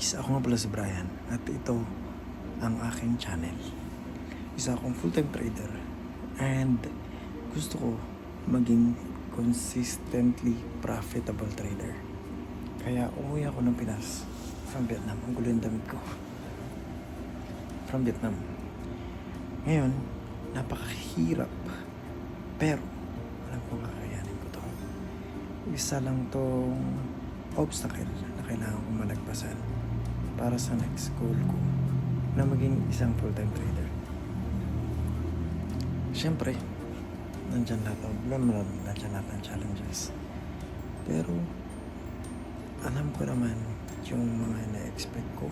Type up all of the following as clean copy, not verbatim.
guys, ako nga pala si Brian at ito ang aking channel. Isa akong full-time trader and gusto ko maging consistently profitable trader. Kaya umuwi ako ng Pinas from Vietnam. Ang gulo yung damit ko. From Vietnam. Ngayon, napakahirap. Pero, alam ko kakayanin ko to. Isa lang tong obstacle na kailangan kong malagpasan para sa next goal ko na maging isang full-time trader. Siyempre, nandyan lahat ng problema, nandyan lahat ng challenges. Pero, alam ko naman yung mga na-expect ko.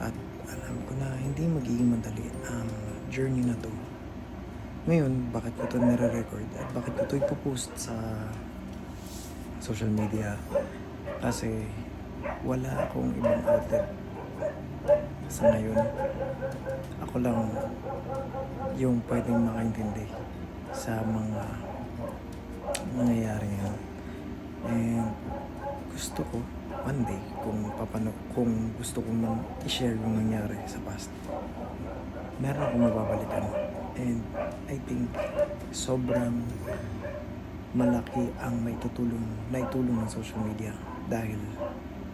At alam ko na hindi magiging madali ang journey na to. Ngayon, bakit ko ito nire-record at bakit ko ito ipopost sa social media? Kasi wala akong ibang outlet sa ngayon. Ako lang yung pwedeng makaintindi sa mga nangyayari ngayon. And gusto ko one day kung gusto ko nang i-share yung nangyari sa past, meron akong mababalikan. And I think sobrang malaki ang naitulong ng social media dahil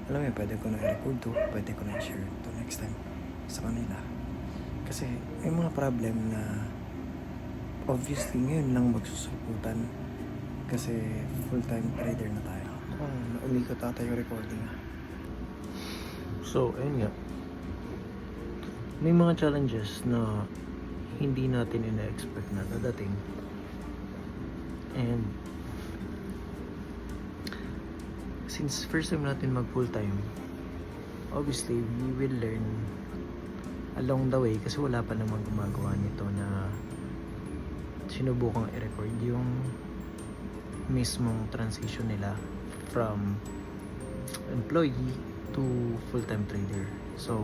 alam mo, pwede ko na i-record to, pwede ko na i-share to next time sa kanila. Kasi may mga problem na obviously ngayon lang magsusuputan kasi full-time trader na tayo. Naumikot ata yung recording. So, ayun nga. May mga challenges na hindi natin ina-expect na dadating. And since first time natin mag full time, obviously we will learn along the way kasi wala pa namang gumagawa nito na sinubukang i-record yung mismong transition nila from employee to full-time trader. So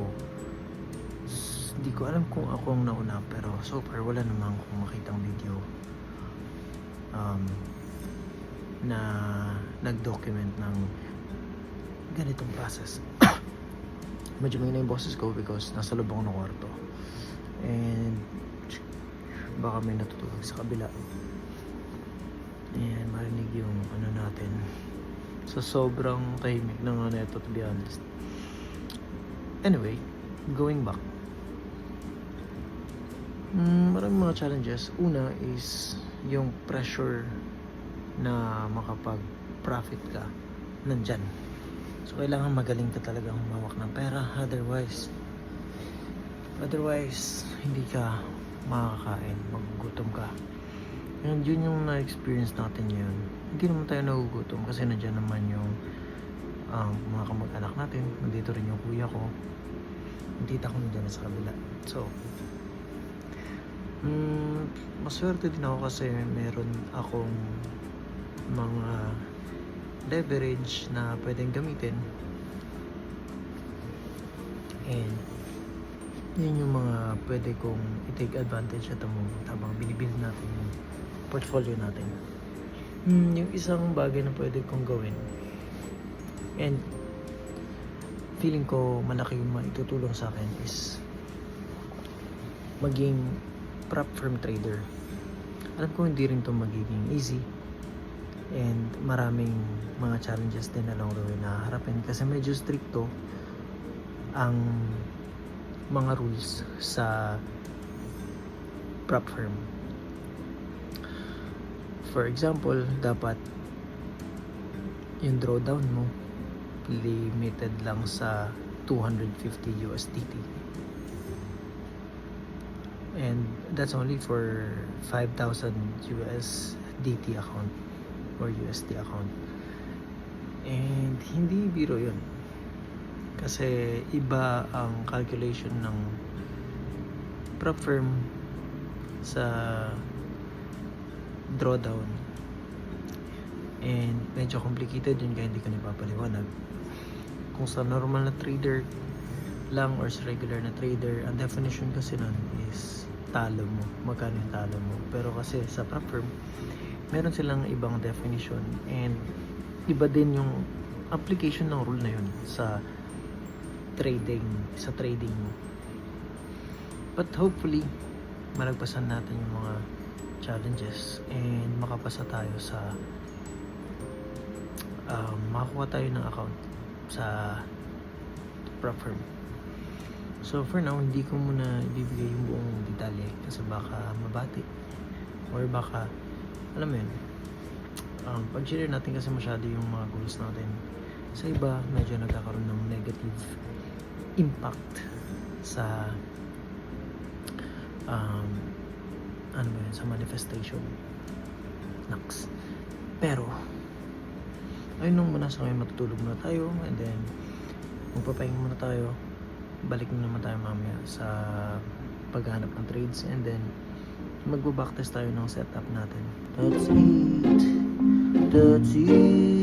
hindi ko alam kung ako ang nauna, pero so far wala namang akong makitang video na nag-document ng ganitong process. Medyo may na yung boses ko because nasa loob ako ng kwarto and baka may natutulog sa kabila and marinig yung ano natin. So sobrang tahimik na nga neto, to be honest. Anyway, going back, maraming mga challenges. Una is yung pressure na makapag-profit ka nandyan. So kailangan magaling ka talagang humawak ng pera, otherwise hindi ka makakain, magugutom ka. And yun yung na-experience natin yun. Hindi naman tayo nagugutom kasi nandyan naman yung mga kamag-anak natin. Nandito rin yung kuya ko, yung tita ko nandyan sa kabila. So maswerte din ako kasi meron akong mga leverage na pwedeng gamitin, and yun yung mga pwede kong i-take advantage at the moment habang binibuild natin yung portfolio natin. Yung isang bagay na pwede kong gawin and feeling ko malaki yung maitutulong sa akin is maging prop firm trader. Alam ko hindi rin to magiging easy and maraming mga challenges din along the way na harapin kasi medyo stricto ang mga rules sa prop firm. For example, dapat yung drawdown mo limited lang sa 250 USDT. And that's only for 5,000 USDT account or USD account. And hindi biro yun. Kasi iba ang calculation ng prop firm sa drawdown. And medyo complicated yun kaya hindi ko napapaliwanag. Kung sa normal na trader lang or sa regular na trader, ang definition kasi nun is talo mo, magkano yung talo mo. Pero kasi sa prop firm, meron silang ibang definition and iba din yung application ng rule na yun sa trading mo. But hopefully, malagpasan natin yung mga challenges and makapasa tayo sa makakuha tayo ng account sa prop firm. So for now, hindi ko muna ibibigay yung buong detalye kasi baka mabati or baka, alam mo yun, pag-share natin kasi masyado yung mga goals natin. Sa iba, medyo nagkakaroon ng negative impact sa ano ba yun, sa manifestation. Naks. Pero, ayun nung muna sa ngayon, matutulog muna tayo and then magpapahinga muna tayo. Balik na naman tayo mamaya sa paghahanap ng trades and then magbo-backtest tayo ng setup natin. That's it.